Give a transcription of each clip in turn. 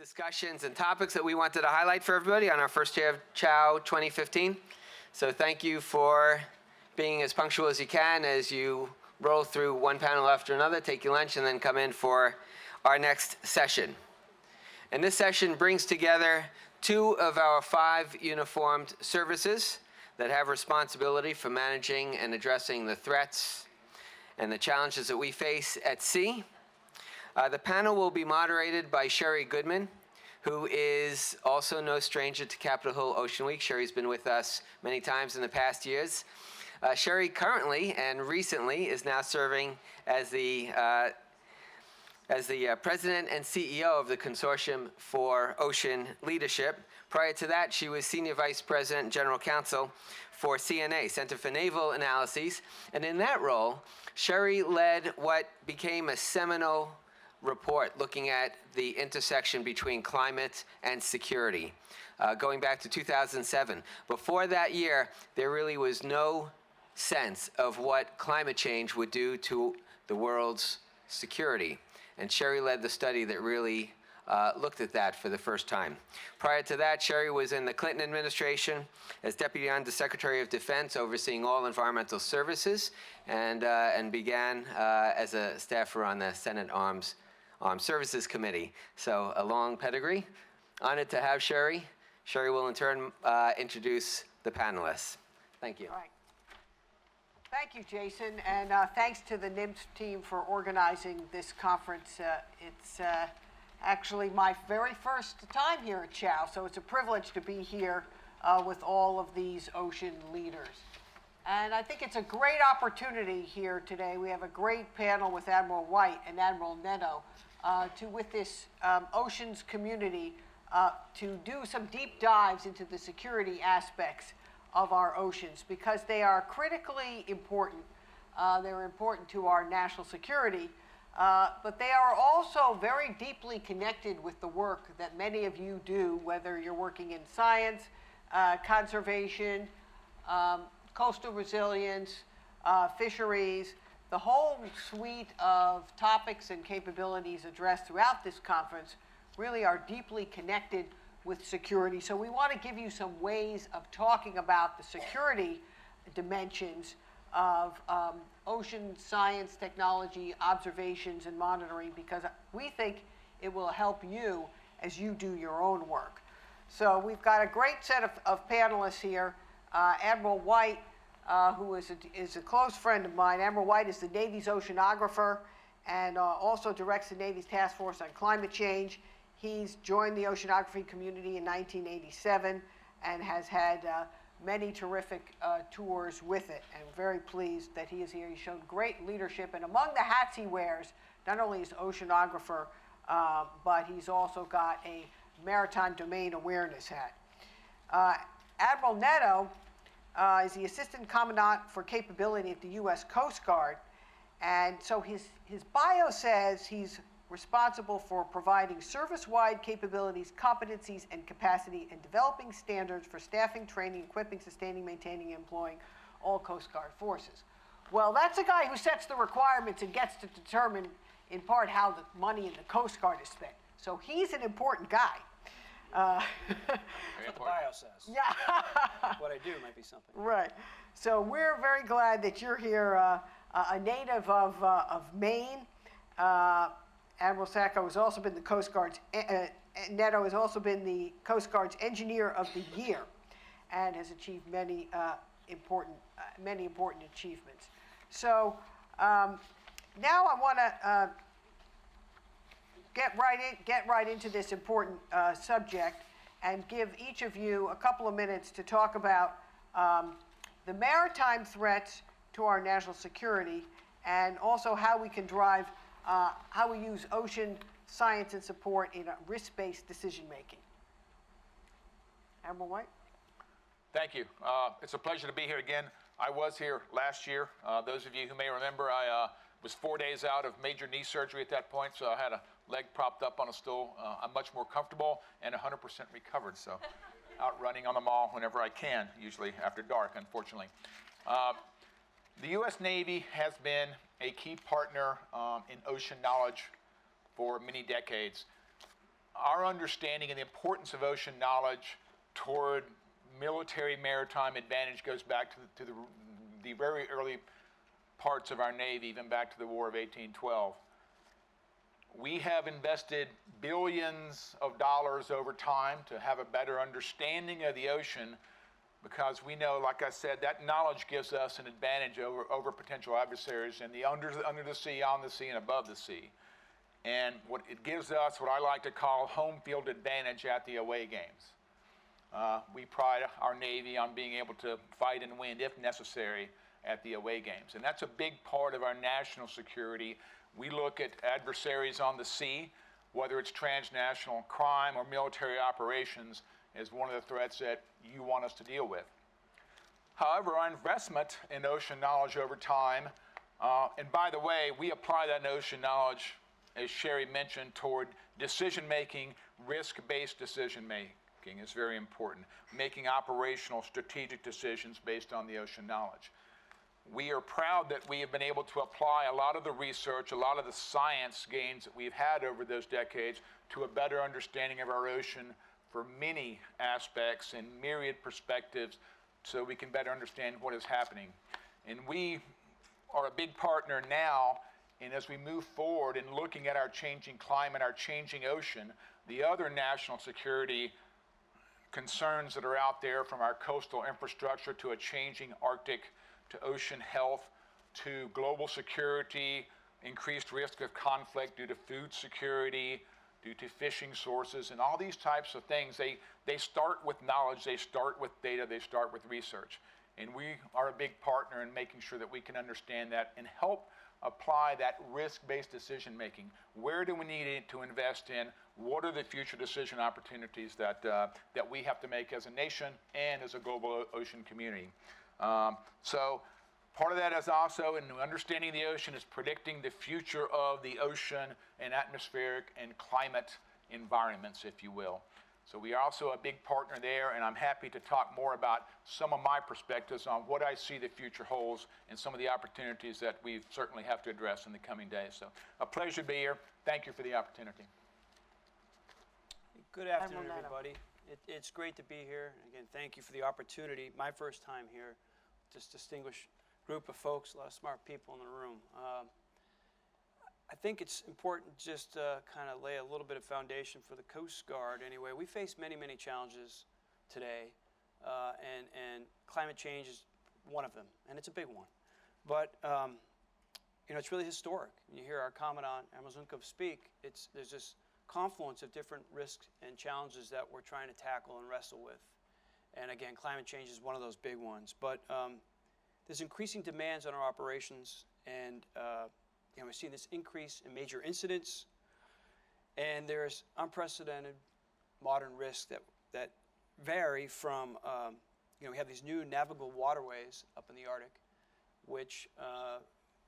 discussions and topics that we wanted to highlight for everybody on our first day of CHOW 2015. So thank you for being as punctual as you can as you roll through one panel after another, take your lunch, and then come in for our next session. And this session brings together two of our 5 uniformed services that have responsibility for managing and addressing the threats and the challenges that we face at sea. The panel will be moderated by Sherri Goodman, who is also no stranger to Capitol Hill Ocean Week. Sherri's been with us many times in the past years. Sherri currently and recently is now serving as the president and CEO of the Consortium for Ocean Leadership. Prior to that, she was senior vice president and general counsel for CNA, Center for Naval Analyses. And in that role, Sherri led what became a seminal report looking at the intersection between climate and security, going back to 2007. Before that year, there really was no sense of what climate change would do to the world's security. And Sherri led the study that really looked at that for the first time. Prior to that, Sherri was in the Clinton administration as Deputy Undersecretary of Defense, overseeing all environmental services, and began as a staffer on the Senate Armed Services Committee. So a long pedigree. Honored to have Sherri. Sherri will in turn introduce the panelists. Thank you. All right. Thank you, Jason, and thanks to the NIMS team for organizing this conference. It's actually my very first time here at CHOW, so it's a privilege to be here with all of these ocean leaders. And I think it's a great opportunity here today. We have a great panel with Admiral White and Admiral Neto with this oceans community to do some deep dives into the security aspects of our oceans, because they are critically important. They're important to our national security, but they are also very deeply connected with the work that many of you do, whether you're working in science, conservation, coastal resilience, fisheries. The whole suite of topics and capabilities addressed throughout this conference really are deeply connected with security. So we want to give you some ways of talking about the security dimensions of ocean science, technology, observations, and monitoring, because we think it will help you as you do your own work. So we've got a great set of panelists here. Admiral White, who is a close friend of mine. Admiral White is the Navy's oceanographer and also directs the Navy's Task Force on Climate Change. He's joined the oceanography community in 1987 and has had many terrific tours with it, and very pleased that he is here. He's shown great leadership, and among the hats he wears, not only is oceanographer, but he's also got a maritime domain awareness hat. Admiral Neto is the Assistant Commandant for Capability at the U.S. Coast Guard, and so his bio says he's responsible for providing service-wide capabilities, competencies, and capacity, and developing standards for staffing, training, equipping, sustaining, maintaining, and employing all Coast Guard forces. Well, that's a guy who sets the requirements and gets to determine, in part, how the money in the Coast Guard is spent. So he's an important guy. That's what the bio says. Yeah. What I do might be something. Right. So we're very glad that you're here, a native of Maine. Admiral Sacco has also been the Coast Guard's, Neto has also been the Coast Guard's Engineer of the Year, and has achieved many important achievements. So now I want to get right into this important subject, and give each of you a couple of minutes to talk about the maritime threats to our national security, and also how we can drive how we use ocean science and support in risk-based decision-making. Admiral White? Thank you. It's a pleasure to be here again. I was here last year. Those of you who may remember, I was 4 days out of major knee surgery at that point, so I had a leg propped up on a stool. I'm much more comfortable and 100% recovered, so out running on the mall whenever I can, usually after dark, unfortunately. The U.S. Navy has been a key partner in ocean knowledge for many decades. our understanding and the importance of ocean knowledge toward military maritime advantage goes back to the very early parts of our Navy, even back to the War of 1812. We have invested billions of dollars over time to have a better understanding of the ocean, because we know, like I said, that knowledge gives us an advantage over potential adversaries in the under the sea, on the sea, and above the sea. And what it gives us, what I like to call home field advantage at the away games. We pride our Navy on being able to fight and win, if necessary, at the away games. And that's a big part of our national security. We look at adversaries on the sea, whether it's transnational crime or military operations, as one of the threats that you want us to deal with. However, our investment in ocean knowledge over time, and by the way, we apply that ocean knowledge, as Sherri mentioned, toward decision-making, risk-based decision-making is very important. Making operational strategic decisions based on the ocean knowledge. We are proud that we have been able to apply a lot of the research, a lot of the science gains that we've had over those decades to a better understanding of our ocean for many aspects and myriad perspectives, so we can better understand what is happening. And we are a big partner now, and as we move forward in looking at our changing climate, our changing ocean, the other national security concerns that are out there, from our coastal infrastructure to a changing Arctic, to ocean health, to global security, increased risk of conflict due to food security, due to fishing sources, and all these types of things, they start with knowledge, they start with data, they start with research. And we are a big partner in making sure that we can understand that and help apply that risk-based decision making. Where do we need to invest in? What are the future decision opportunities that we have to make as a nation and as a global ocean community? So part of that is also, in understanding the ocean, is predicting the future of the ocean and atmospheric and climate environments, if you will. So we are also a big partner there, and I'm happy to talk more about some of my perspectives on what I see the future holds and some of the opportunities that we certainly have to address in the coming days. So a pleasure to be here. Thank you for the opportunity. Good afternoon, everybody. It's great to be here. Again, thank you for the opportunity. My first time here. This distinguished group of folks, a lot of smart people in the room. I think it's important just to kind of lay a little bit of foundation for the Coast Guard anyway. We face many, many challenges today, and climate change is one of them, and it's a big one. But it's really historic. When you hear our Commandant Amazunkov speak, there's this confluence of different risks and challenges that we're trying to tackle and wrestle with. And again, climate change is one of those big ones. But there's increasing demands on our operations, and we're seeing this increase in major incidents, and there's unprecedented modern risks that vary from, we have these new navigable waterways up in the Arctic, which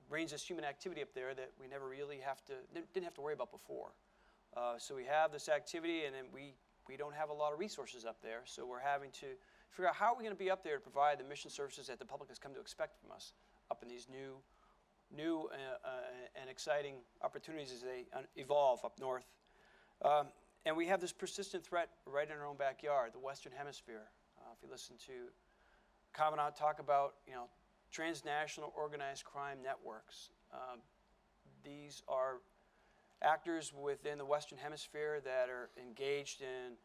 brings us human activity up there that we never really didn't have to worry about before. So we have this activity, and then we don't have a lot of resources up there, so we're having to figure out how are we going to be up there to provide the mission services that the public has come to expect from us up in these new and exciting opportunities as they evolve up north. And we have this persistent threat right in our own backyard, the Western Hemisphere. If you listen to Commandant talk about, transnational organized crime networks, these are actors within the Western Hemisphere that are engaged in,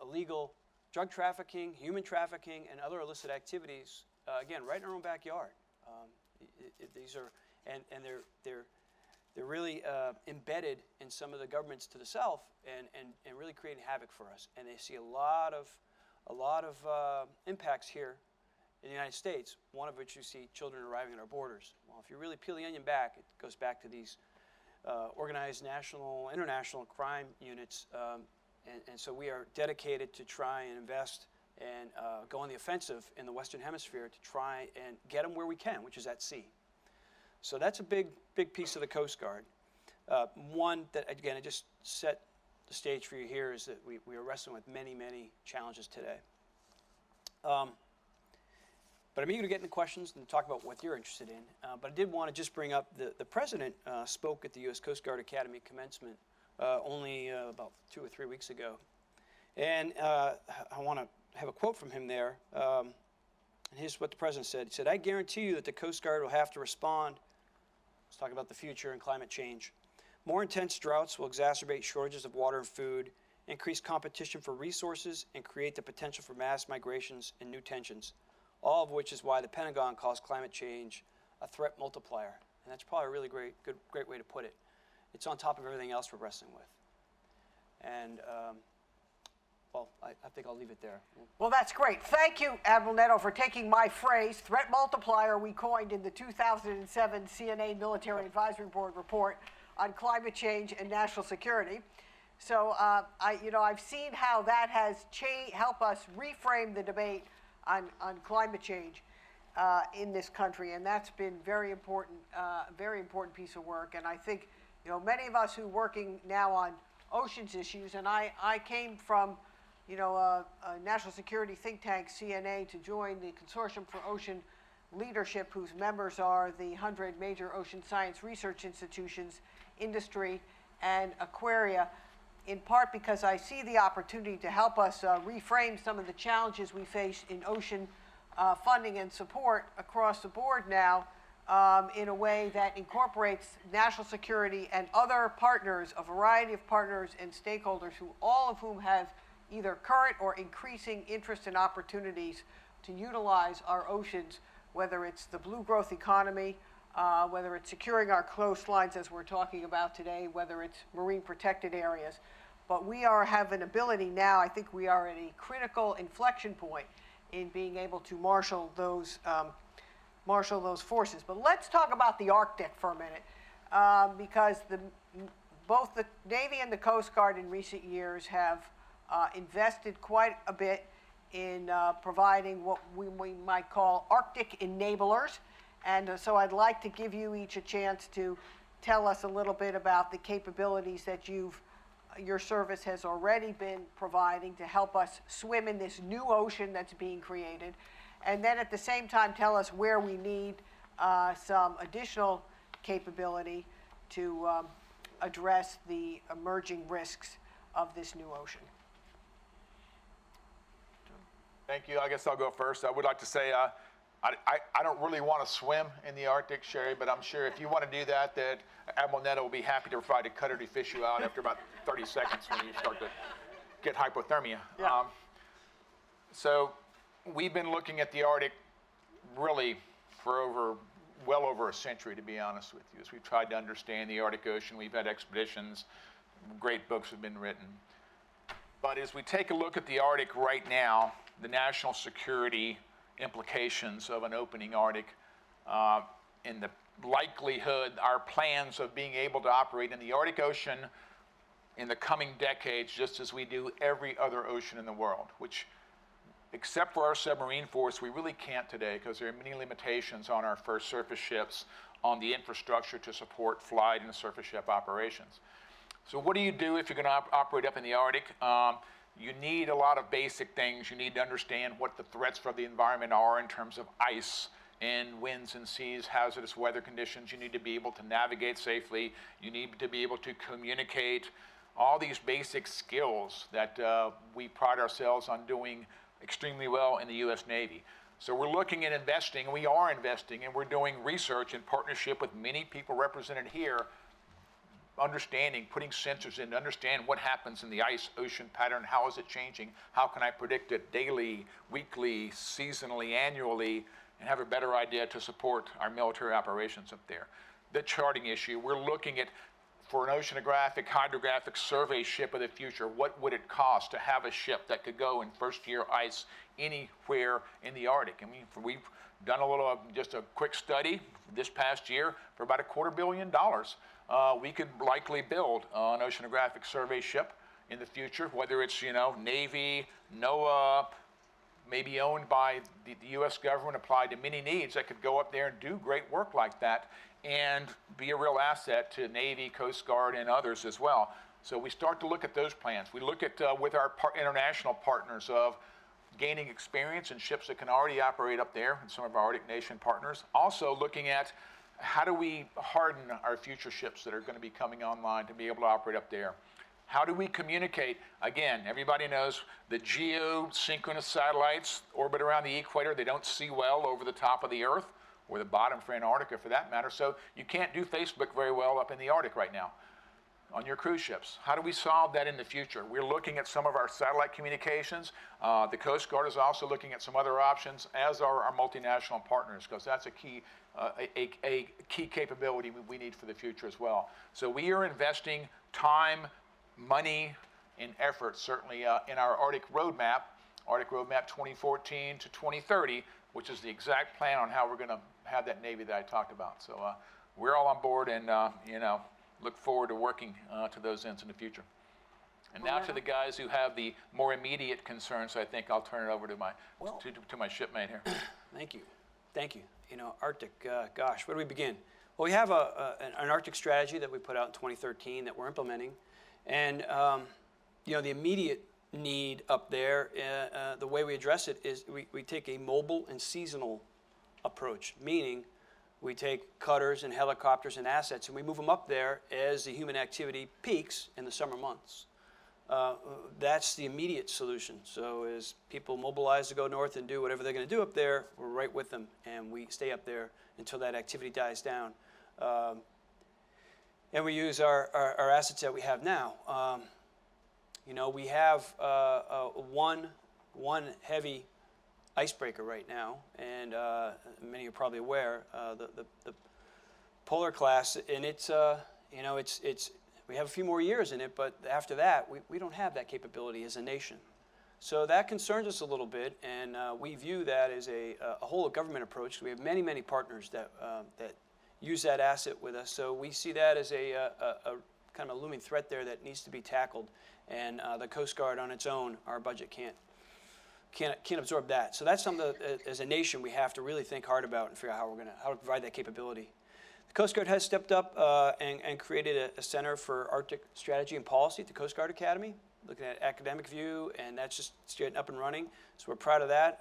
illegal drug trafficking, human trafficking, and other illicit activities. Again, right in our own backyard. These are, and they're really embedded in some of the governments to the south, and really creating havoc for us. And they see a lot of impacts here in the United States. One of which you see children arriving at our borders. Well, if you really peel the onion back, it goes back to these organized national, international crime units, and so we are dedicated to try and invest and go on the offensive in the Western Hemisphere to try and get them where we can, which is at sea. So that's a big piece of the Coast Guard. One that, again, I just set the stage for you here is that we are wrestling with many, many challenges today. But I'm eager to get into questions and talk about what you're interested in. But I did want to just bring up the President spoke at the U.S. Coast Guard Academy commencement only about 2 or 3 weeks ago. And I want to have a quote from him there. And here's what the president said. He said, "I guarantee you that the Coast Guard will have to respond." Let's talk about the future and climate change. "More intense droughts will exacerbate shortages of water and food, increase competition for resources, and create the potential for mass migrations and new tensions, all of which is why the Pentagon calls climate change a threat multiplier." And that's probably a really great way to put it. It's on top of everything else we're wrestling with. And, well, I think I'll leave it there. Well, that's great. Thank you, Admiral Netto, for taking my phrase, threat multiplier, we coined in the 2007 CNA Military Advisory Board report on climate change and national security. So, I've seen how that has helped us reframe the debate on climate change in this country, and that's been very important piece of work. And I think, many of us who are working now on oceans issues, and I came from, a national security think tank, CNA, to join the Consortium for Ocean Leadership, whose members are the 100 major ocean science research institutions, industry, and aquaria, in part because I see the opportunity to help us reframe some of the challenges we face in ocean funding and support across the board now in a way that incorporates national security and other partners, a variety of partners and stakeholders, all of whom have either current or increasing interest and opportunities to utilize our oceans, whether it's the blue growth economy, whether it's securing our coastlines, as we're talking about today, whether it's marine protected areas. But we have an ability now, I think we are at a critical inflection point in being able to marshal those forces. But let's talk about the Arctic for a minute, because both the Navy and the Coast Guard in recent years have invested quite a bit in providing what we might call Arctic enablers. And so I'd like to give you each a chance to tell us a little bit about the capabilities that your service has already been providing to help us swim in this new ocean that's being created. And then at the same time, tell us where we need some additional capability to address the emerging risks of this new ocean. Thank you. I guess I'll go first. I would like to say I don't really want to swim in the Arctic, Sherri, but I'm sure if you want to do that Admiral Netto will be happy to provide a cutter to fish you out after about 30 seconds when you start to get hypothermia. Yeah. So we've been looking at the Arctic really for well over a century, to be honest with you, as we've tried to understand the Arctic Ocean. We've had expeditions, great books have been written. But as we take a look at the Arctic right now, the national security implications of an opening Arctic, and the likelihood, our plans of being able to operate in the Arctic Ocean in the coming decades, just as we do every other ocean in the world, which, except for our submarine force, we really can't today because there are many limitations on our first surface ships, on the infrastructure to support flight and surface ship operations. So what do you do if you're going to operate up in the Arctic? You need a lot of basic things. You need to understand what the threats for the environment are in terms of ice and winds and seas, hazardous weather conditions. You need to be able to navigate safely. You need to be able to communicate. All these basic skills that we pride ourselves on doing extremely well in the U.S. Navy. So we're looking at investing, we are investing, and we're doing research in partnership with many people represented here, understanding, putting sensors in to understand what happens in the ice ocean pattern, how is it changing, how can I predict it daily, weekly, seasonally, annually, and have a better idea to support our military operations up there. The charting issue, we're looking at, for an oceanographic, hydrographic survey ship of the future, what would it cost to have a ship that could go in first-year ice anywhere in the Arctic? I mean, we've done just a quick study this past year for about $250 million. We could likely build an oceanographic survey ship in the future, whether it's, Navy, NOAA, maybe owned by the U.S. government, applied to many needs, that could go up there and do great work like that and be a real asset to Navy, Coast Guard, and others as well. So we start to look at those plans. We look at, with our international partners, of gaining experience in ships that can already operate up there, and some of our Arctic nation partners. Also looking at how do we harden our future ships that are going to be coming online to be able to operate up there? How do we communicate? Again, everybody knows the geosynchronous satellites orbit around the equator. They don't see well over the top of the Earth, or the bottom for Antarctica for that matter. So you can't do Facebook very well up in the Arctic right now on your cruise ships. How do we solve that in the future? We're looking at some of our satellite communications. The Coast Guard is also looking at some other options, as are our multinational partners, because that's a key capability we need for the future as well. So we are investing time, money, and effort, certainly in our Arctic Roadmap 2014 to 2030, which is the exact plan on how we're going to have that Navy that I talked about. So we're all on board, and look forward to working to those ends in the future. And now to the guys who have the more immediate concerns, I think I'll turn it over to my shipmate here. Thank you. Arctic, gosh, where do we begin? Well, we have an Arctic strategy that we put out in 2013 that we're implementing. And, the immediate need up there, the way we address it is we take a mobile and seasonal approach, meaning we take cutters and helicopters and assets and we move them up there as the human activity peaks in the summer months. That's the immediate solution. So as people mobilize to go north and do whatever they're going to do up there, we're right with them, and we stay up there until that activity dies down. And we use our assets that we have now. We have one heavy icebreaker right now, and many are probably aware, the Polar class, and it's we have a few more years in it, but after that, we don't have that capability as a nation. So that concerns us a little bit, and we view that as a whole of government approach. We have many partners that use that asset with us, so we see that as a kind of a looming threat there that needs to be tackled. And the Coast Guard on its own, our budget can't absorb that. So that's something that, as a nation, we have to really think hard about and figure out how to provide that capability. The Coast Guard has stepped up and created a Center for Arctic Strategy and Policy at the Coast Guard Academy, looking at academic view, and that's just straight up and running. So we're proud of that.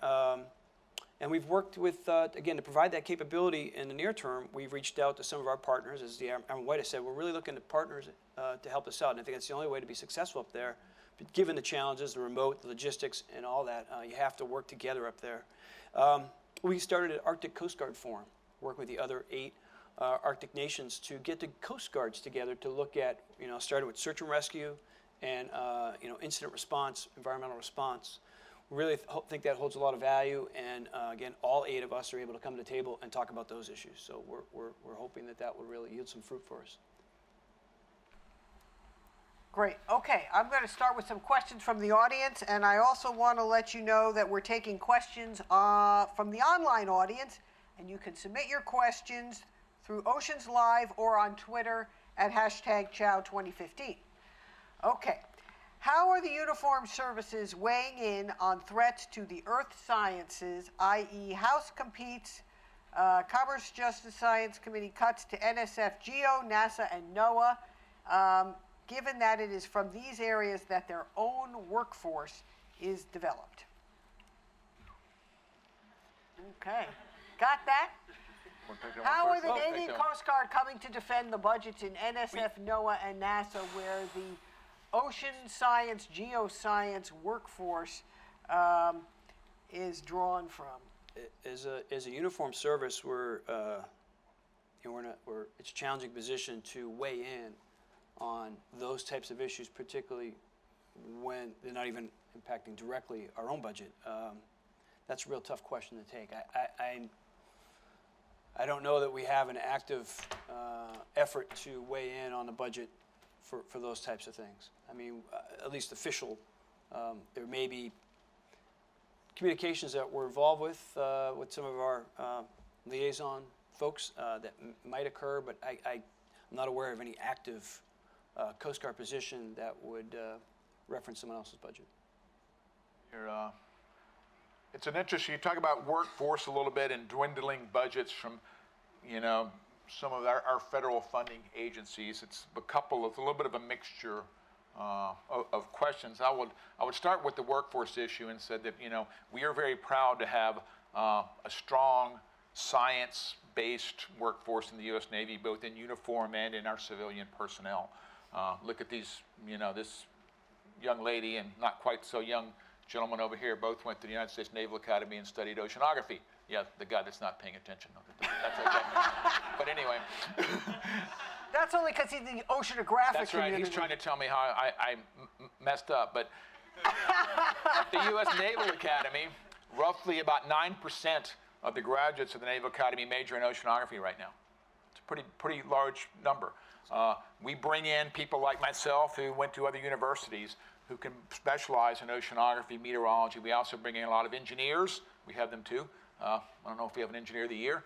And we've worked with, again, to provide that capability in the near term, we've reached out to some of our partners. As the Admiral White has said, we're really looking to partners to help us out. And I think that's the only way to be successful up there. But given the challenges, the remote, the logistics, and all that, you have to work together up there. We started an Arctic Coast Guard Forum, working with the other 8 Arctic nations to get the Coast Guards together to look at, started with search and rescue and, incident response, environmental response. We really think that holds a lot of value, and again, all 8 of us are able to come to the table and talk about those issues. So we're hoping that will really yield some fruit for us. Great. Okay, I'm going to start with some questions from the audience, and I also want to let you know that we're taking questions from the online audience, and you can submit your questions through Oceans Live or on Twitter at #Chow2015. Okay. How are the uniformed services weighing in on threats to the earth sciences, i.e. House competes, Commerce Justice Science Committee cuts to NSF, Geo, NASA, and NOAA, given that it is from these areas that their own workforce is developed? Okay. Got that? How are the Navy and Coast Guard coming to defend the budgets in NSF, NOAA, and NASA, where the ocean science, geoscience workforce is drawn from? As a uniformed service, we're in it's a challenging position to weigh in on those types of issues, particularly when they're not even impacting directly our own budget. That's a real tough question to take. I don't know that we have an active effort to weigh in on the budget for those types of things. I mean, at least official, there may be communications that we're involved with some of our liaison folks that might occur, but I'm not aware of any active Coast Guard position that would reference someone else's budget. It's an interesting, you talk about workforce a little bit and dwindling budgets from, some of our federal funding agencies. It's a little bit of a mixture of questions. I would start with the workforce issue and said that, we are very proud to have a strong science based workforce in the U.S. Navy, both in uniform and in our civilian personnel. Look at these, this young lady and not quite so young gentleman over here both went to the United States Naval Academy and studied oceanography. Yeah, the guy that's not paying attention. That's okay. But anyway. That's only because he's in the oceanographic That's right. community. He's trying to tell me how I messed up. But at the U.S. Naval Academy, roughly about 9% of the graduates of the Naval Academy major in oceanography right now. It's a pretty large number. We bring in people like myself who went to other universities who can specialize in oceanography, meteorology. We also bring in a lot of engineers. We have them too. I don't know if we have an engineer of the year,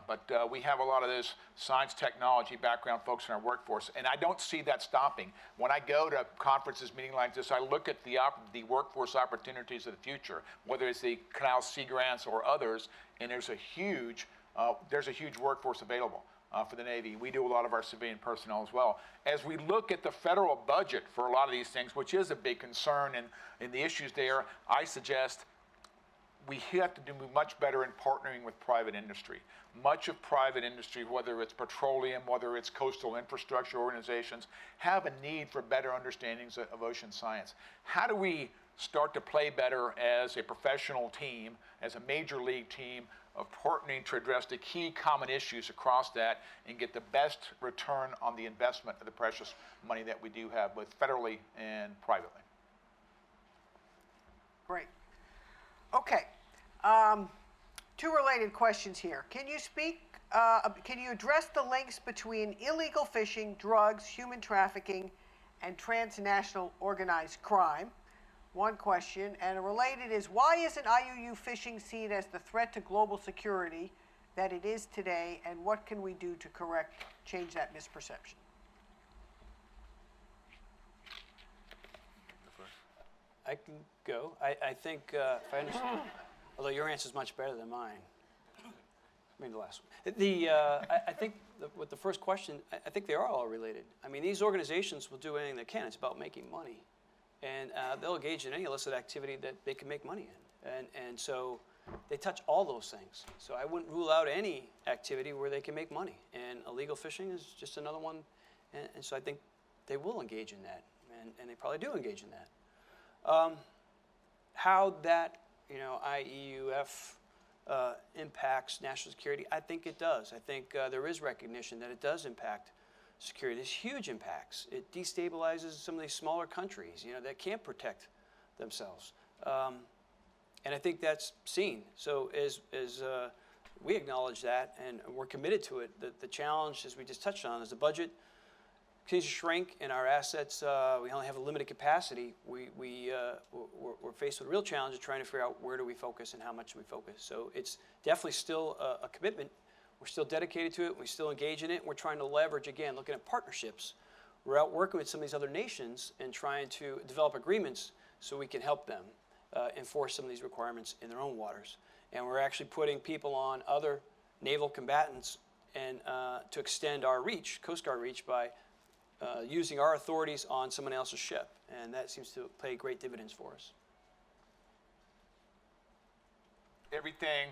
but we have a lot of those science, technology background folks in our workforce, and I don't see that stopping. When I go to conferences, meetings like this, I look at the workforce opportunities of the future, whether it's the Canal Sea grants or others, and there's a huge workforce available for the Navy. We do a lot of our civilian personnel as well. As we look at the federal budget for a lot of these things, which is a big concern, and the issues there, I suggest we have to do much better in partnering with private industry. Much of private industry, whether it's petroleum, whether it's coastal infrastructure organizations, have a need for better understandings of ocean science. How do we start to play better as a professional team, as a major league team, of partnering to address the key common issues across that and get the best return on the investment of the precious money that we do have, both federally and privately? Great. Okay. Two related questions here. Can you address the links between illegal fishing, drugs, human trafficking, and transnational organized crime? One question. And related is, why isn't IUU fishing seen as the threat to global security that it is today, and what can we do to change that misperception? I can go. I think, if I understand, although your answer is much better than mine. Maybe the last one. I think with the first question, I think they are all related. I mean, these organizations will do anything they can. It's about making money. And they'll engage in any illicit activity that they can make money in. And so they touch all those things. So I wouldn't rule out any activity where they can make money. And illegal fishing is just another one. And so I think they will engage in that. And they probably do engage in that. How that, IEUF impacts national security, I think it does. I think there is recognition that it does impact security. There's huge impacts. It destabilizes some of these smaller countries, that can't protect themselves. And I think that's seen. So as we acknowledge that, and we're committed to it, the challenge, as we just touched on, is the budget continues to shrink, and our assets, we only have a limited capacity. We're faced with a real challenge of trying to figure out where do we focus and how much do we focus. So it's definitely still a commitment. We're still dedicated to it. We still engage in it. We're trying to leverage, again, looking at partnerships. We're out working with some of these other nations and trying to develop agreements so we can help them enforce some of these requirements in their own waters. And we're actually putting people on other naval combatants and to extend our reach, Coast Guard reach, by using our authorities on someone else's ship. And that seems to pay great dividends for us. Everything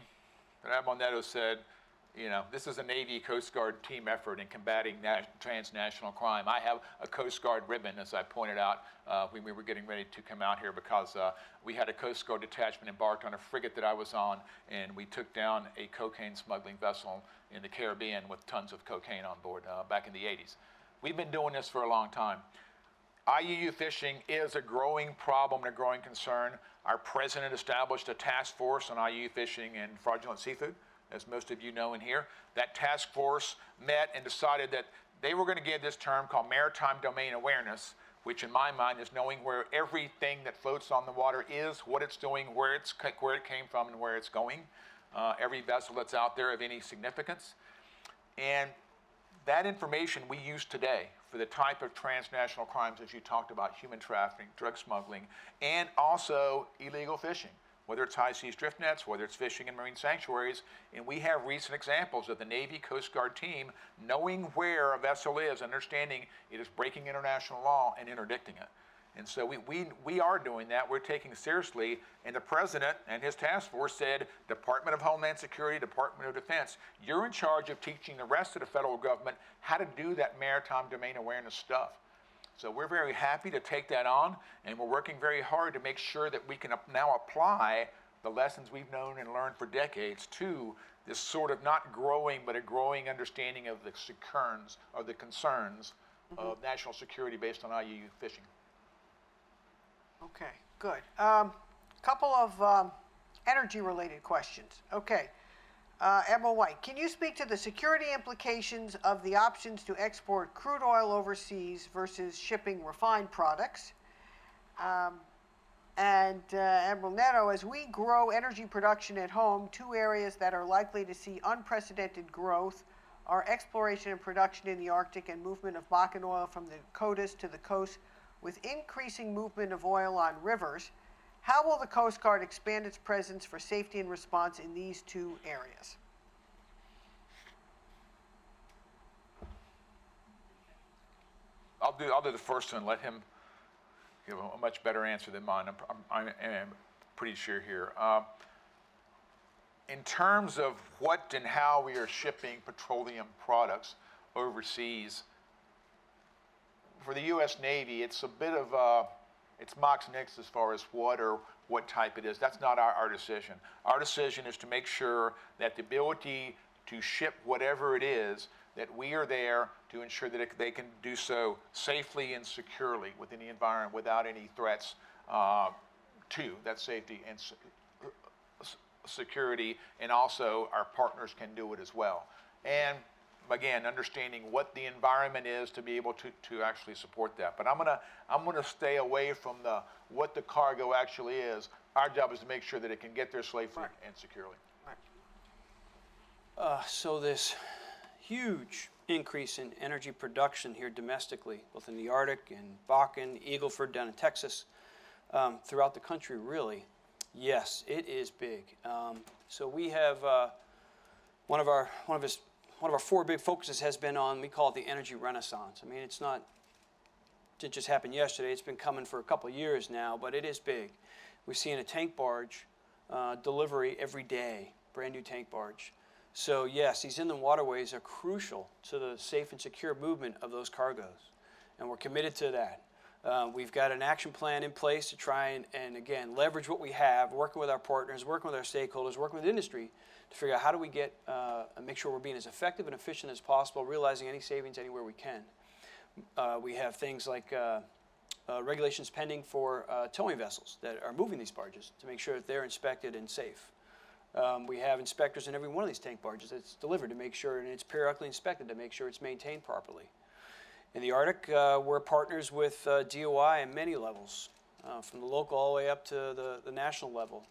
that Admiral said, this is a Navy Coast Guard team effort in combating transnational crime. I have a Coast Guard ribbon, as I pointed out when we were getting ready to come out here, because we had a Coast Guard detachment embarked on a frigate that I was on, and we took down a cocaine smuggling vessel in the Caribbean with tons of cocaine on board back in the 80s. We've been doing this for a long time. IUU fishing is a growing problem and a growing concern. Our president established a task force on IUU fishing and fraudulent seafood, as most of you know in here. That task force met and decided that they were going to give this term called Maritime Domain Awareness, which in my mind is knowing where everything that floats on the water is, what it's doing, where it came from, and where it's going. Every vessel that's out there of any significance. And that information we use today for the type of transnational crimes, as you talked about, human trafficking, drug smuggling, and also illegal fishing, whether it's high seas drift nets, whether it's fishing in marine sanctuaries. And we have recent examples of the Navy Coast Guard team knowing where a vessel is, understanding it is breaking international law and interdicting it. And so we are doing that. We're taking seriously. And the president and his task force said, Department of Homeland Security, Department of Defense, you're in charge of teaching the rest of the federal government how to do that maritime domain awareness stuff. So we're very happy to take that on, and we're working very hard to make sure that we can now apply the lessons we've known and learned for decades to this sort of not growing, but a growing understanding of the concerns of national security based on IUU fishing. Okay, good. Couple of energy-related questions. Okay. Admiral White, can you speak to the security implications of the options to export crude oil overseas versus shipping refined products? Admiral Neto, as we grow energy production at home, two areas that are likely to see unprecedented growth are exploration and production in the Arctic and movement of Bakken oil from the Dakotas to the coast, with increasing movement of oil on rivers. How will the Coast Guard expand its presence for safety and response in these two areas? I'll do the first one. Let him give a much better answer than mine. I'm pretty sure here. In terms of what and how we are shipping petroleum products overseas, for the U.S. Navy, it's a bit of it's Mox Nix as far as what type it is. That's not our decision. Our decision is to make sure that the ability to ship whatever it is, that we are there to ensure that they can do so safely and securely within the environment without any threats to that safety and security, and also our partners can do it as well. And again, understanding what the environment is to be able to actually support that. But I'm gonna stay away from what the cargo actually is. Our job is to make sure that it can get there safely and securely. So this huge increase in energy production here domestically, both in the Arctic and Bakken, Eagle Ford down in Texas, throughout the country, really. Yes, it is big. So we have one of our four big focuses has been on, we call it the energy renaissance. I mean, it didn't just happen yesterday. It's been coming for a couple of years now, but it is big. We're seeing a tank barge delivery every day, brand new tank barge. So yes, these inland waterways are crucial to the safe and secure movement of those cargoes, and we're committed to that. We've got an action plan in place to try and again, leverage what we have, working with our partners, working with our stakeholders, working with industry to figure out how do we get, make sure we're being as effective and efficient as possible, realizing any savings anywhere we can. We have things like regulations pending for towing vessels that are moving these barges to make sure that they're inspected and safe. We have inspectors in every one of these tank barges that's delivered to make sure, and it's periodically inspected to make sure it's maintained properly. In the Arctic, we're partners with DOI at many levels, from the local all the way up to the national level,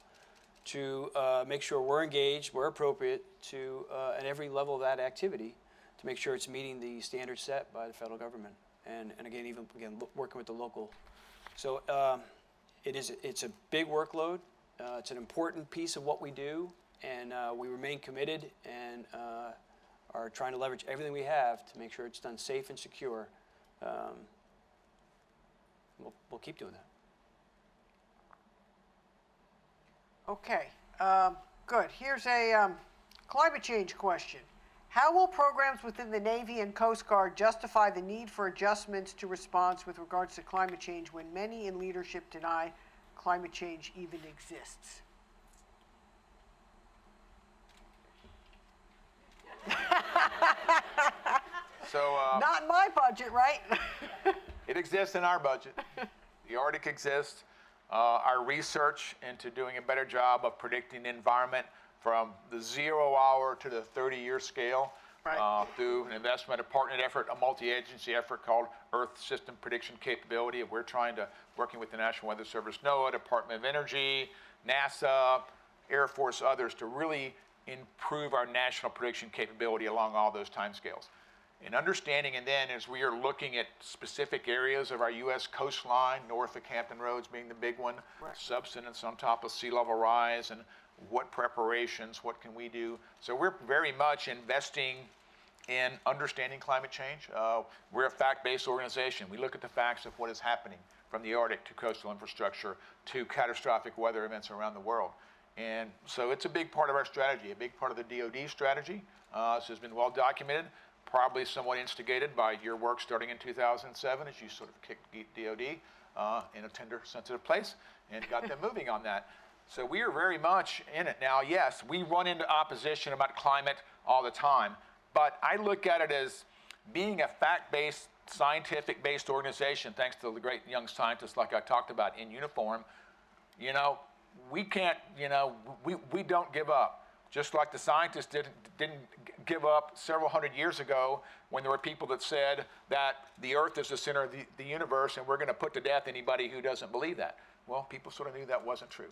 to make sure we're engaged, we're appropriate to at every level of that activity to make sure it's meeting the standards set by the federal government, and again, even working with the local. So it's a big workload. It's an important piece of what we do, and we remain committed and are trying to leverage everything we have to make sure it's done safe and secure. We'll keep doing that. Okay, good. Here's a climate change question. How will programs within the Navy and Coast Guard justify the need for adjustments to response with regards to climate change when many in leadership deny climate change even exists? So, not in my budget, right? it exists in our budget. The Arctic exists. Our research into doing a better job of predicting the environment from the 0 hour to the 30-year scale, through an investment, a partnered effort, a multi-agency effort called Earth System Prediction Capability. We're working with the National Weather Service, NOAA, Department of Energy, NASA, Air Force, others, to really improve our national prediction capability along all those timescales. And understanding, and then as we are looking at specific areas of our U.S. coastline, north of Hampton Roads being the big one, subsidence on top of sea level rise, and what preparations, what can we do? So we're very much investing in understanding climate change. We're a fact-based organization. We look at the facts of what is happening from the Arctic to coastal infrastructure to catastrophic weather events around the world. And so it's a big part of our strategy, a big part of the DoD strategy. This has been well documented, probably somewhat instigated by your work starting in 2007 as you sort of kicked DoD in a tender, sensitive place and got them moving on that. So we are very much in it now. Yes, we run into opposition about climate all the time, but I look at it as being a fact-based, scientific-based organization, thanks to the great young scientists like I talked about in uniform. You know, we can't, you know, we don't give up. Just like the scientists didn't give up several hundred years ago when there were people that said that the Earth is the center of the universe and we're going to put to death anybody who doesn't believe that. Well, people sort of knew that wasn't true.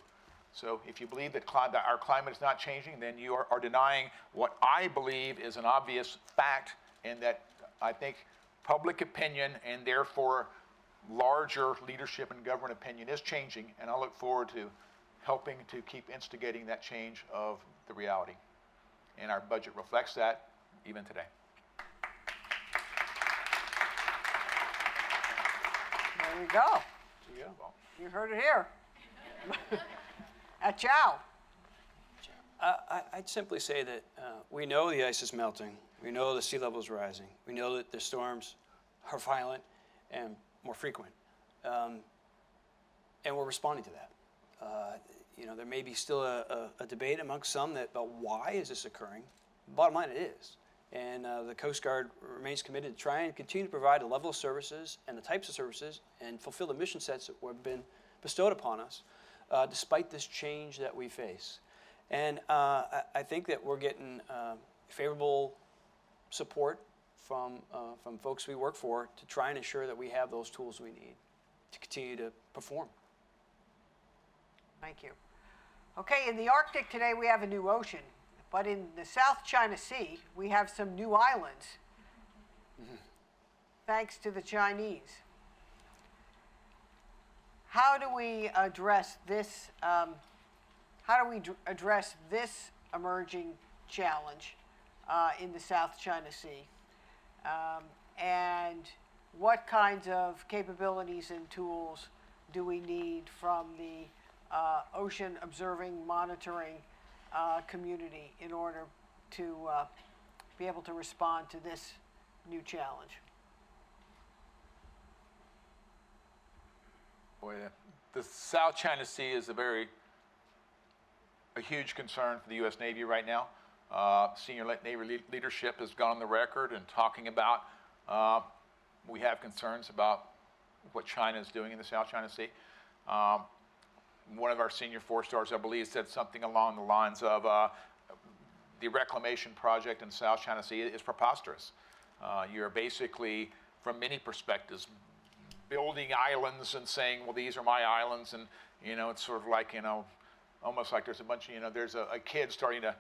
So if you believe that our climate is not changing, then you are denying what I believe is an obvious fact, and that I think public opinion and therefore larger leadership and government opinion is changing, and I look forward to helping to keep instigating that change of the reality. And our budget reflects that even today. There we go. Yeah. You heard it here. Ciao. I'd simply say that we know the ice is melting. We know the sea level is rising. We know that the storms are violent and more frequent. And we're responding to that. You know, there may be still a debate amongst some about why is this occurring. Bottom line, it is. And the Coast Guard remains committed to try and continue to provide a level of services and the types of services and fulfill the mission sets that have been bestowed upon us, despite this change that we face. And I think that we're getting favorable support from folks we work for to try and ensure that we have those tools we need to continue to perform. Thank you. Okay, in the Arctic today we have a new ocean, but in the South China Sea we have some new islands, thanks to the Chinese. How do we address this? Address this emerging challenge in the South China Sea? And what kinds of capabilities and tools do we need from the ocean observing, monitoring community in order to be able to respond to this new challenge? Boy, the South China Sea is a huge concern for the U.S. Navy right now. Senior Navy leadership has gone on the record and talking about we have concerns about what China is doing in the South China Sea. One of our senior 4-stars, I believe, said something along the lines of the reclamation project in the South China Sea is preposterous. You're basically, from many perspectives, building islands and saying, well, these are my islands, and you know, it's sort of like, you know, almost like there's a bunch of, you know, there's a kid starting to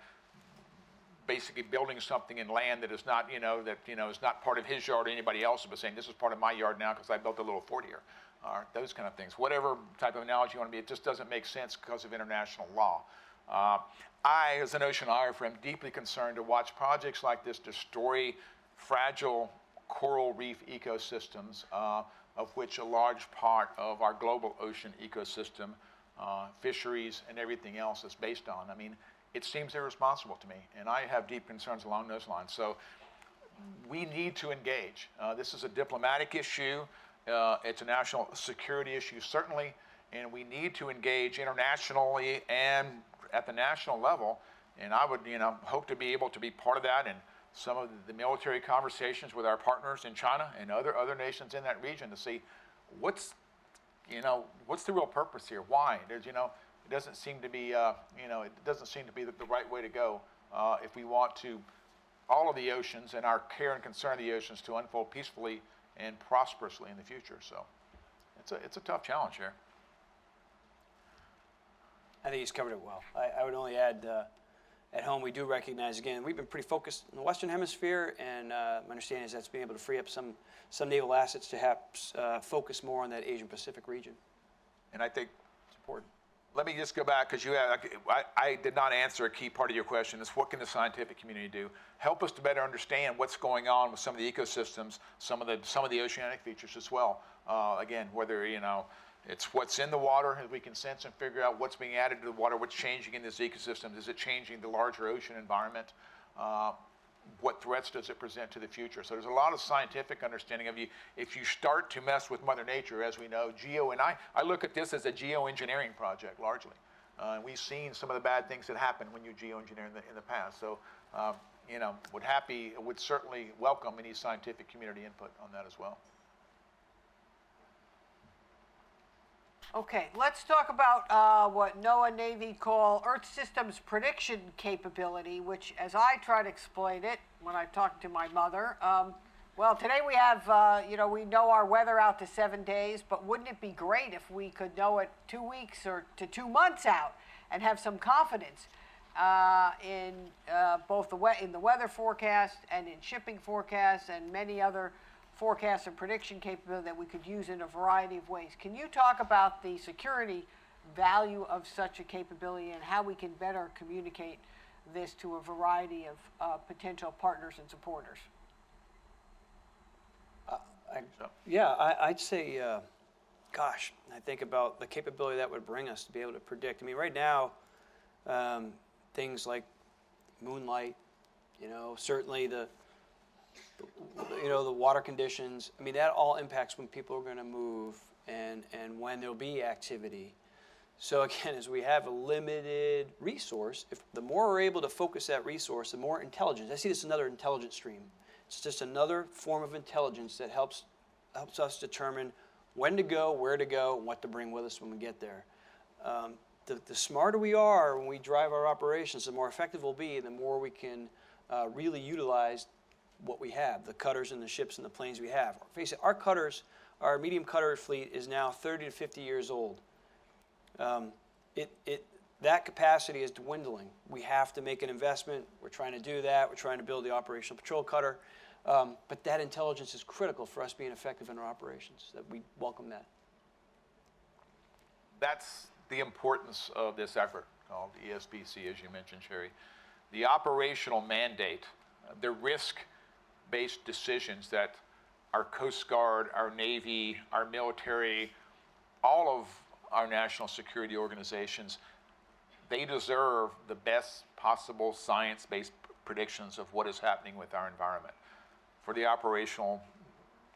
basically building something in land that is not, is not part of his yard or anybody else's, but saying this is part of my yard now because I built a little fort here, or those kind of things. Whatever type of analogy you want to be, it just doesn't make sense because of international law. I, as an oceanographer, am deeply concerned to watch projects like this destroy fragile coral reef ecosystems, of which a large part of our global ocean ecosystem, fisheries and everything else is based on. I mean, it seems irresponsible to me, and I have deep concerns along those lines. So we need to engage. This is a diplomatic issue. It's a national security issue, certainly, and we need to engage internationally and at the national level. And I would, hope to be able to be part of that in some of the military conversations with our partners in China and other nations in that region to see what's the real purpose here? Why? There's, it doesn't seem to be, it doesn't seem to be the right way to go if we want to all of the oceans and our care and concern of the oceans to unfold peacefully and prosperously in the future. So it's a tough challenge here. I think he's covered it well. I would only add, at home, we do recognize, again, we've been pretty focused in the Western Hemisphere, and my understanding is that's being able to free up some naval assets to have focus more on that Asian Pacific region. And I think It's important. let me just go back, because I did not answer a key part of your question. Is what can the scientific community do? Help us to better understand what's going on with some of the ecosystems, some of the oceanic features as well. Again, whether, it's what's in the water, and we can sense and figure out what's being added to the water, what's changing in this ecosystem. Is it changing the larger ocean environment? What threats does it present to the future? So there's a lot of scientific understanding of you. If you start to mess with Mother Nature, as we know, and I look at this as a geoengineering project largely. We've seen some of the bad things that happen when you geoengineer in the past. So, would certainly welcome any scientific community input on that as well. Okay, let's talk about what NOAA Navy call Earth Systems Prediction Capability, which, as I try to explain it when I talk to my mother, well, today we have, we know our weather out to 7 days, but wouldn't it be great if we could know it 2 weeks or to 2 months out and have some confidence in both in the weather forecast and in shipping forecasts and many other forecast and prediction capability that we could use in a variety of ways. Can you talk about the security value of such a capability and how we can better communicate this to a variety of potential partners and supporters? I'd say, I think about the capability that would bring us to be able to predict. I mean, right now, things like moonlight, certainly the water conditions, I mean, that all impacts when people are going to move and when there'll be activity. So again, as we have a limited resource, if the more we're able to focus that resource, the more intelligence. I see this as another intelligence stream. It's just another form of intelligence that helps us determine when to go, where to go, and what to bring with us when we get there. The smarter we are when we drive our operations, the more effective we'll be, and the more we can really utilize what we have, the cutters and the ships and the planes we have. Face it, our medium cutter fleet is now 30 to 50 years old. That capacity is dwindling. We have to make an investment. We're trying to do that. We're trying to build the operational patrol cutter. But that intelligence is critical for us being effective in our operations. That we welcome that. That's the importance of this effort called ESBC, as you mentioned, Sherri. The operational mandate, the risk-based decisions that our Coast Guard, our Navy, our military, all of our national security organizations, they deserve the best possible science-based predictions of what is happening with our environment for the operational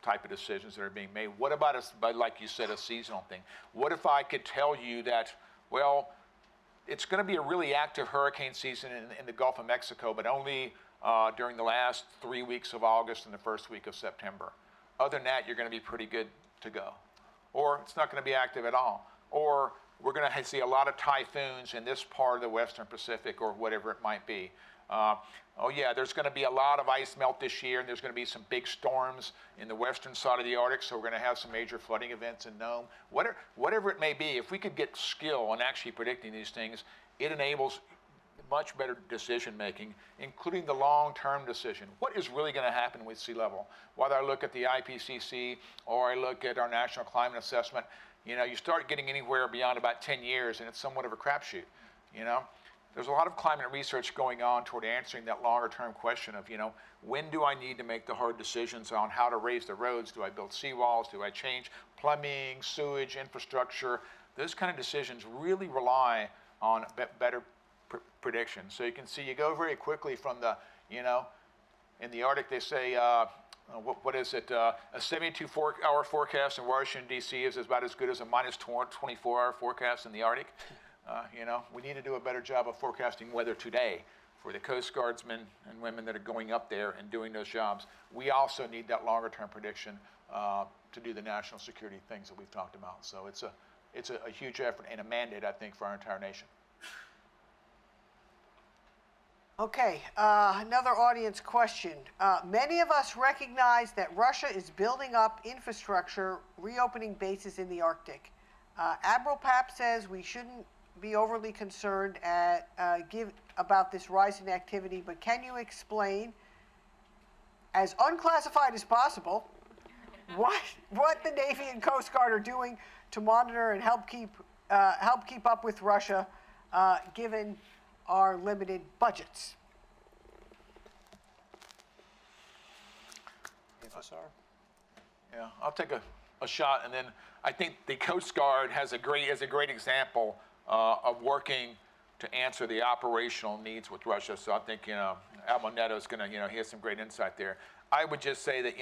type of decisions that are being made. What about, like you said, a seasonal thing? What if I could tell you that, well, it's going to be a really active hurricane season in the Gulf of Mexico, but only during the last 3 weeks of August and the first week of September. Other than that, you're going to be pretty good to go. Or it's not going to be active at all. Or we're going to see a lot of typhoons in this part of the Western Pacific or whatever it might be. There's going to be a lot of ice melt this year, and there's going to be some big storms in the western side of the Arctic, so we're going to have some major flooding events in Nome. Whatever it may be, if we could get skill in actually predicting these things, it enables much better decision making, including the long-term decision. What is really going to happen with sea level? Whether I look at the IPCC or I look at our National Climate Assessment, you start getting anywhere beyond about 10 years, and it's somewhat of a crapshoot. There's a lot of climate research going on toward answering that longer-term question of, when do I need to make the hard decisions on how to raise the roads? Do I build seawalls? Do I change plumbing, sewage, infrastructure? Those kind of decisions really rely on better prediction. So you can see, you go very quickly from the, in the Arctic they say, what is it? A 72-hour forecast in Washington, D.C. is about as good as a minus 24-hour forecast in the Arctic. We need to do a better job of forecasting weather today for the Coast Guardsmen and women that are going up there and doing those jobs. We also need that longer-term prediction to do the national security things that we've talked about. So it's a huge effort and a mandate, I think, for our entire nation. Okay, another audience question. Many of us recognize that Russia is building up infrastructure, reopening bases in the Arctic. Admiral Papp says we shouldn't be overly concerned about this rising activity, but can you explain, as unclassified as possible, what the Navy and Coast Guard are doing to monitor and help keep up with Russia, given our limited budgets? FSR. Yeah, I'll take a a shot. And then I think the Coast Guard is a great example of working to answer the operational needs with Russia. So I think, Admiral Neto's going to, he has some great insight there. I would just say that,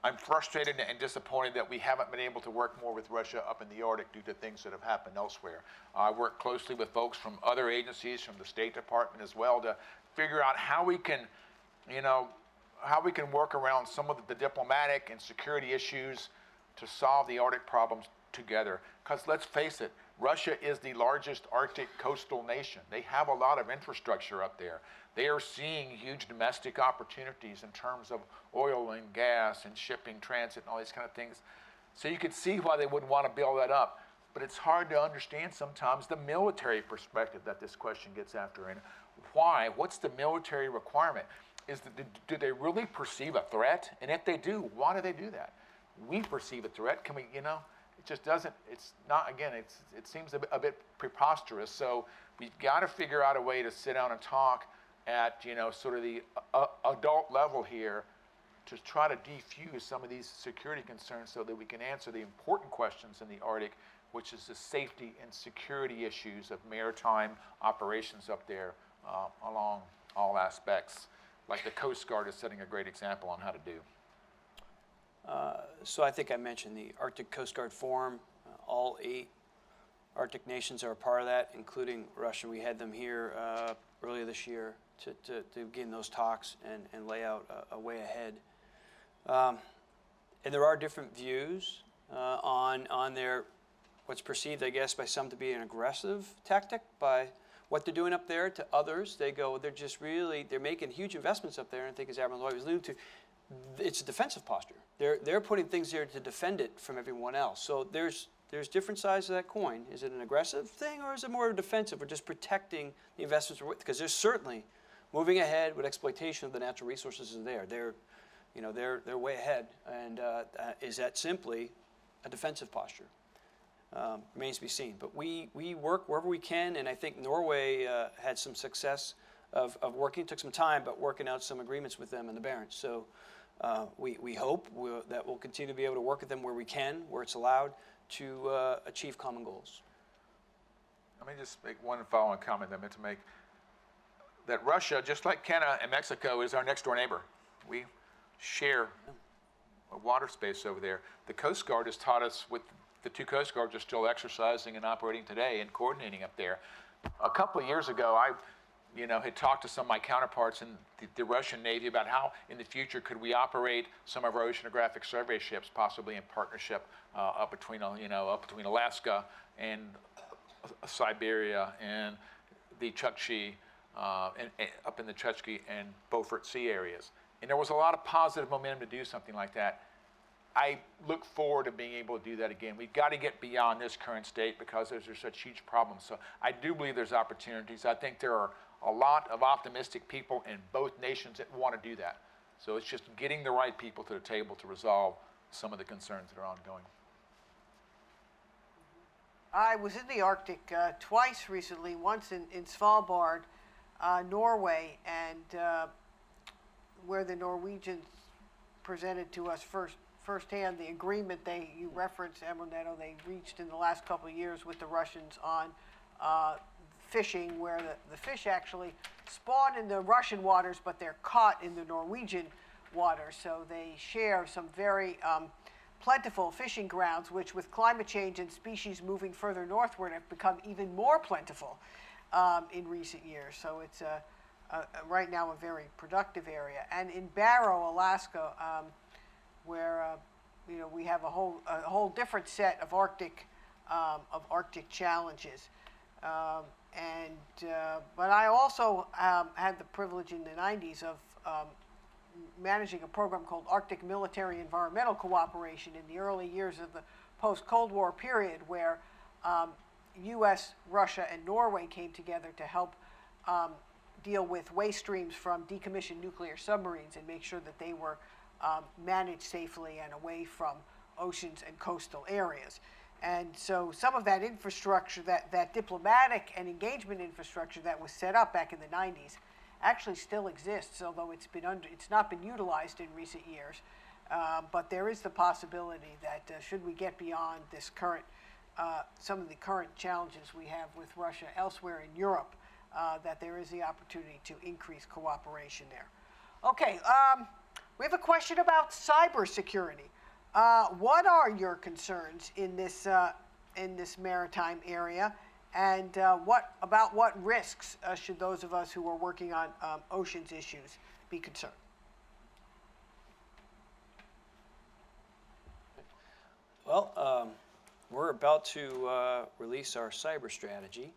I'm frustrated and disappointed that we haven't been able to work more with Russia up in the Arctic due to things that have happened elsewhere. I work closely with folks from other agencies, from the State Department as well, to figure out how we can, how we can work around some of the diplomatic and security issues to solve the Arctic problems together. Because let's face it, Russia is the largest Arctic coastal nation. They have a lot of infrastructure up there. They are seeing huge domestic opportunities in terms of oil and gas and shipping, transit, and all these kind of things. So you could see why they would want to build that up. But it's hard to understand sometimes the military perspective that this question gets after. And why? What's the military requirement? Do they really perceive a threat? And if they do, why do they do that? We perceive a threat. Can we, it just doesn't, it's not, again, it seems a bit preposterous. So we've got to figure out a way to sit down and talk at, sort of the adult level here to try to defuse some of these security concerns so that we can answer the important questions in the Arctic, which is the safety and security issues of maritime operations up there along all aspects, like the Coast Guard is setting a great example on how to do. So I think I mentioned the Arctic Coast Guard Forum. All 8 Arctic nations are a part of that, including Russia. We had them here earlier this year to begin those talks and lay out a way ahead. And there are different views on their, what's perceived, I guess, by some to be an aggressive tactic by what they're doing up there. To others, they're making huge investments up there, and I think as Admiral Lloyd was alluding to, it's a defensive posture. They're putting things there to defend it from everyone else. So there's different sides of that coin. Is it an aggressive thing, or is it more defensive, or just protecting the investments? Because there's certainly moving ahead with exploitation of the natural resources is there. They're way ahead, and is that simply a defensive posture? Remains to be seen. But we work wherever we can, and I think Norway had some success of working. It took some time, but working out some agreements with them in the Barents. So we hope that we'll continue to be able to work with them where we can, where it's allowed, to achieve common goals. Let me just make one following comment I meant to make. That Russia, just like Canada and Mexico, is our next door neighbor. We share a water space over there. The Coast Guard has taught us, with the 2 Coast Guards are still exercising and operating today and coordinating up there. A couple of years ago, I had talked to some of my counterparts in the Russian Navy about how in the future could we operate some of our oceanographic survey ships, possibly in partnership up between Alaska and Siberia and the Chukchi, and up in the Chukchi and Beaufort Sea areas. And there was a lot of positive momentum to do something like that. I look forward to being able to do that again. We've got to get beyond this current state because there's such huge problems. So I do believe there's opportunities. I think there are a lot of optimistic people in both nations that want to do that. So it's just getting the right people to the table to resolve some of the concerns that are ongoing. I was in the Arctic twice recently, once in Svalbard, Norway, and where the Norwegians presented to us firsthand the agreement you referenced, Admiral Neto, they reached in the last couple of years with the Russians on fishing, where the fish actually spawn in the Russian waters, but they're caught in the Norwegian waters. So they share some very plentiful fishing grounds, which with climate change and species moving further northward have become even more plentiful in recent years. So it's right now a very productive area. And in Barrow, Alaska, where we have a whole different set of Arctic challenges. But I also had the privilege in the 90s of managing a program called Arctic Military Environmental Cooperation in the early years of the post-Cold War period, where U.S., Russia, and Norway came together to help deal with waste streams from decommissioned nuclear submarines and make sure that they were managed safely and away from oceans and coastal areas. And so some of that infrastructure, that diplomatic and engagement infrastructure that was set up back in the 90s actually still exists, although it's not been utilized in recent years. But there is the possibility that should we get beyond this current, some of the current challenges we have with Russia elsewhere in Europe, that there is the opportunity to increase cooperation there. Okay, we have a question about cybersecurity. What are your concerns in this maritime area, and what risks should those of us who are working on oceans issues be concerned? Well, we're about to release our cyber strategy,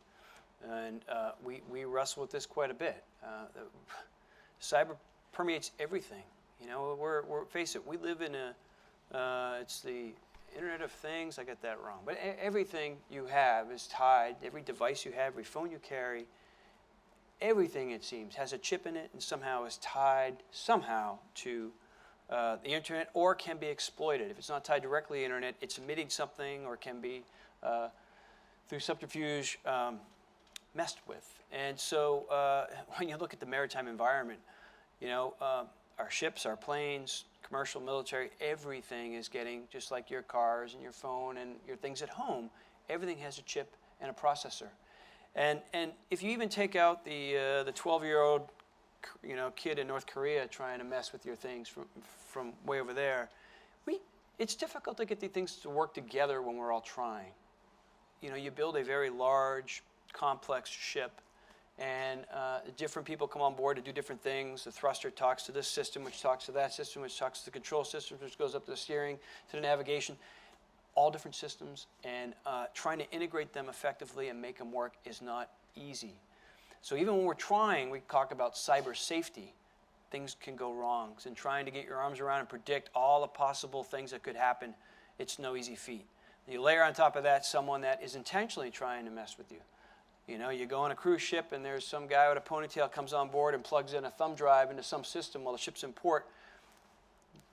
and we wrestle with this quite a bit. Cyber permeates everything. You know, face it, we live in it's the Internet of Things. I got that wrong, but everything you have is tied. Every device you have, every phone you carry, everything, it seems, has a chip in it and somehow is tied somehow to the internet, or can be exploited. If it's not tied directly to the internet, it's emitting something, or can be through subterfuge messed with. And so when you look at the maritime environment, you know, our ships, our planes, commercial, military, everything is getting, just like your cars and your phone and your things at home, everything has a chip and a processor. And if you even take out the 12-year-old kid in North Korea trying to mess with your things from way over there, it's difficult to get these things to work together when we're all trying. You know, you build a very large, complex ship, and different people come on board to do different things. The thruster talks to this system, which talks to that system, which talks to the control system, which goes up to the steering, to the navigation. All different systems, and trying to integrate them effectively and make them work is not easy. So even when we're trying, we talk about cyber safety. Things can go wrong. And trying to get your arms around and predict all the possible things that could happen, it's no easy feat. You layer on top of that someone that is intentionally trying to mess with you. You know, you go on a cruise ship and there's some guy with a ponytail comes on board and plugs in a thumb drive into some system while the ship's in port.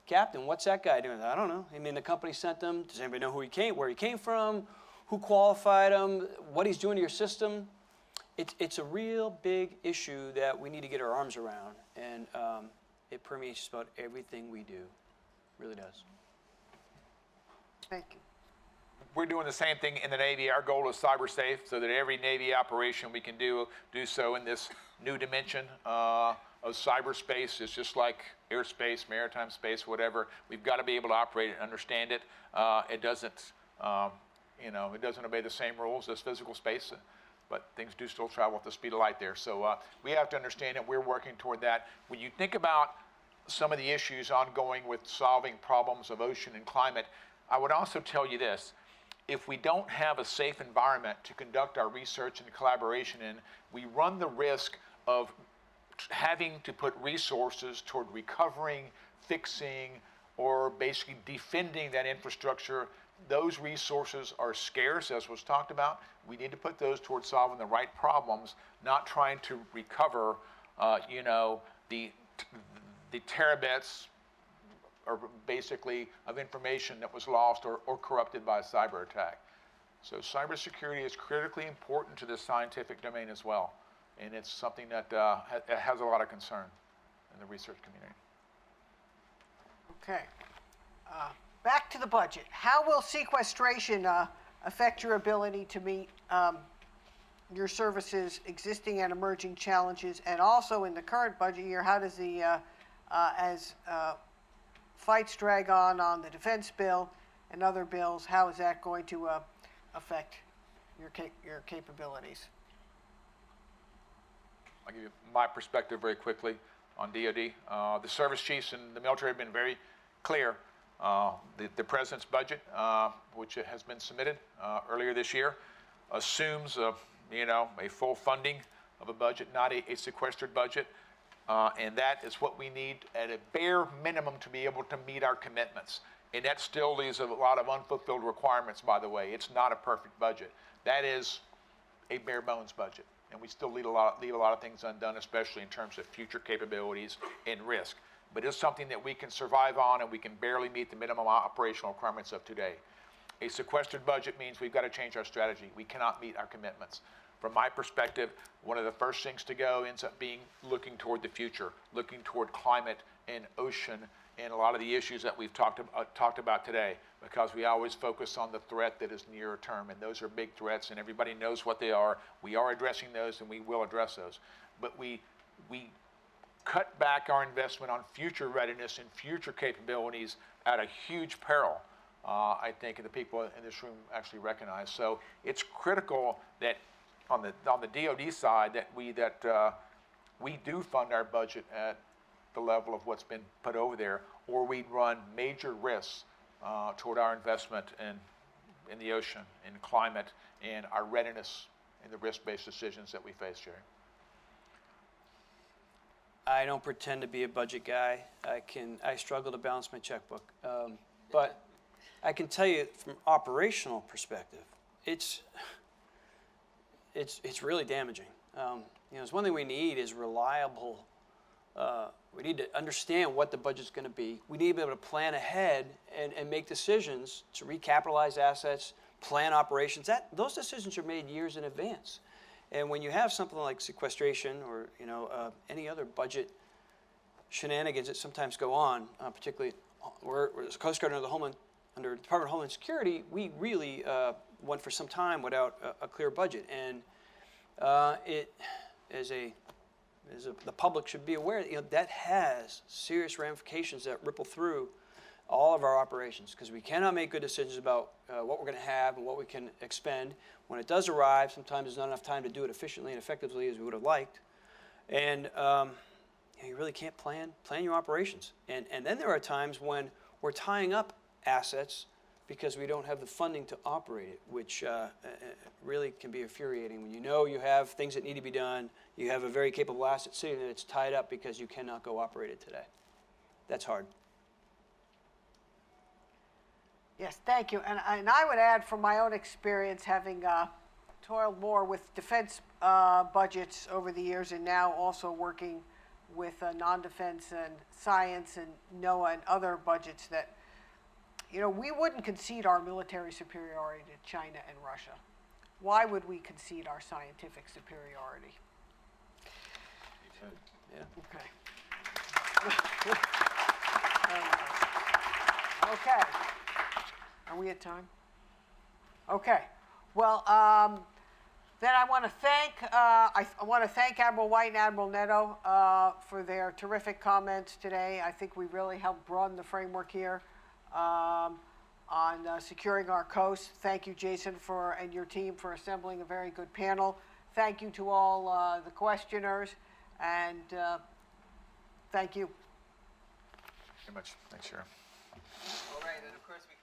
Captain, what's that guy doing? I don't know. I mean, the company sent them. Does anybody know where he came from, who qualified him, what he's doing to your system? It's a real big issue that we need to get our arms around, and it permeates just about everything we do. It really does. Thank you. We're doing the same thing in the Navy. Our goal is cyber safe, so that every Navy operation we can do so in this new dimension of cyberspace. Is just like airspace, maritime space, whatever. We've got to be able to operate it and understand it. It doesn't, it doesn't obey the same rules as physical space, but things do still travel at the speed of light there. So we have to understand it. We're working toward that. When you think about some of the issues ongoing with solving problems of ocean and climate, I would also tell you this. If we don't have a safe environment to conduct our research and collaboration in, we run the risk of having to put resources toward recovering, fixing, or basically defending that infrastructure. Those resources are scarce, as was talked about. We need to put those towards solving the right problems, not trying to recover, the terabits, or basically of information that was lost or corrupted by a cyber attack. So cybersecurity is critically important to this scientific domain as well. And it's something that has a lot of concern in the research community. Okay. Back to the budget. How will sequestration affect your ability to meet your services' existing and emerging challenges? And also in the current budget year, how does as fights drag on the defense bill and other bills, how is that going to affect your capabilities? I'll give you my perspective very quickly on DoD. The service chiefs and the military have been very clear. The President's budget, which has been submitted earlier this year, assumes a full funding of a budget, not a sequestered budget. And that is what we need at a bare minimum to be able to meet our commitments. And that still leaves a lot of unfulfilled requirements, by the way. It's not a perfect budget. That is a bare bones budget. And we still leave a lot of things undone, especially in terms of future capabilities and risk. But it's something that we can survive on, and we can barely meet the minimum operational requirements of today. A sequestered budget means we've got to change our strategy. We cannot meet our commitments. From my perspective, one of the first things to go ends up being looking toward the future, looking toward climate and ocean in a lot of the issues that we've talked about today, because we always focus on the threat that is nearer term, and those are big threats, and everybody knows what they are. We are addressing those, and we will address those. But we cut back our investment on future readiness and future capabilities at a huge peril, I think, and the people in this room actually recognize. So it's critical that on the DoD side that we do fund our budget at the level of what's been put over there, or we'd run major risks toward our investment in the ocean, in climate, and our readiness and the risk-based decisions that we face, Jerry. I don't pretend to be a budget guy. I struggle to balance my checkbook. But I can tell you from operational perspective, it's really damaging. It's one thing we need is reliable. We need to understand what the budget's going to be. We need to be able to plan ahead and make decisions to recapitalize assets, plan operations. Those decisions are made years in advance. And when you have something like sequestration or any other budget shenanigans that sometimes go on, particularly we're the Coast Guard under Department of Homeland Security, we really went for some time without a clear budget, and the public should be aware that has serious ramifications that ripple through all of our operations, because we cannot make good decisions about what we're going to have and what we can expend. When it does arrive, sometimes there's not enough time to do it efficiently and effectively as we would have liked. And you really can't plan your operations. And then there are times when we're tying up assets because we don't have the funding to operate it, which really can be infuriating when you have things that need to be done, you have a very capable asset sitting there that's tied up because you cannot go operate it today. That's hard. Yes, thank you. And I would add, from my own experience, having toiled more with defense budgets over the years, and now also working with non-defense and science and NOAA and other budgets, that we wouldn't concede our military superiority to China and Russia. Why would we concede our scientific superiority? Yeah. Okay. Okay. Are we at time? Okay. Well, then I want to thank Admiral White and Admiral Netto for their terrific comments today. I think we really helped broaden the framework here on securing our coast. Thank you, Jason, and your team for assembling a very good panel. Thank you to all the questioners, and thank you. Very much. Thanks, Sharon. All right, and of course we